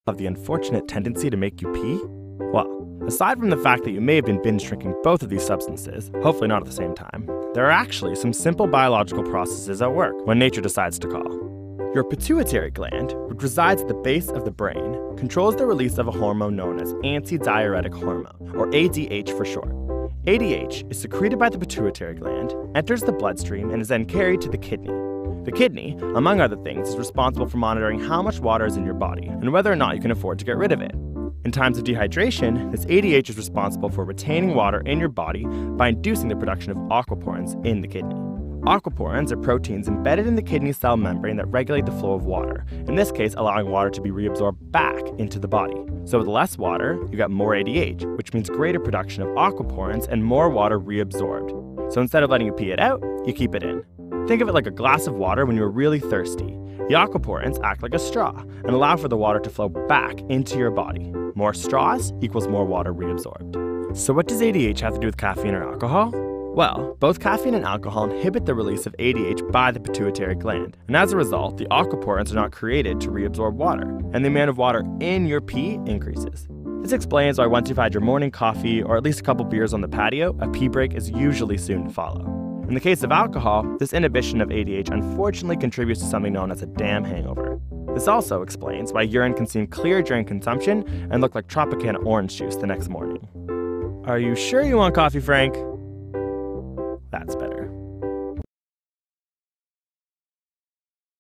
have the unfortunate tendency to make you pee? Well, aside from the fact that you may have been binge drinking both of these substances, hopefully not at the same time, there are actually some simple biological processes at work when nature decides to call. Your pituitary gland, which resides at the base of the brain, controls the release of a hormone known as antidiuretic hormone, or ADH for short. ADH is secreted by the pituitary gland, enters the bloodstream, and is then carried to the kidney. The kidney, among other things, is responsible for monitoring how much water is in your body and whether or not you can afford to get rid of it. In times of dehydration, this ADH is responsible for retaining water in your body by inducing the production of aquaporins in the kidney. Aquaporins are proteins embedded in the kidney cell membrane that regulate the flow of water, in this case allowing water to be reabsorbed back into the body. So with less water, you get more ADH, which means greater production of aquaporins and more water reabsorbed. So instead of letting you pee it out, you keep it in. Think of it like a glass of water when you're really thirsty. The aquaporins act like a straw and allow for the water to flow back into your body. More straws equals more water reabsorbed. So what does ADH have to do with caffeine or alcohol? Well, both caffeine and alcohol inhibit the release of ADH by the pituitary gland, and as a result, the aquaporins are not created to reabsorb water, and the amount of water in your pee increases. This explains why once you've had your morning coffee or at least a couple beers on the patio, a pee break is usually soon to follow. In the case of alcohol, this inhibition of ADH unfortunately contributes to something known as a damn hangover. This also explains why urine can seem clear during consumption and look like Tropicana orange juice the next morning. Are you sure you want coffee, Frank? That's better.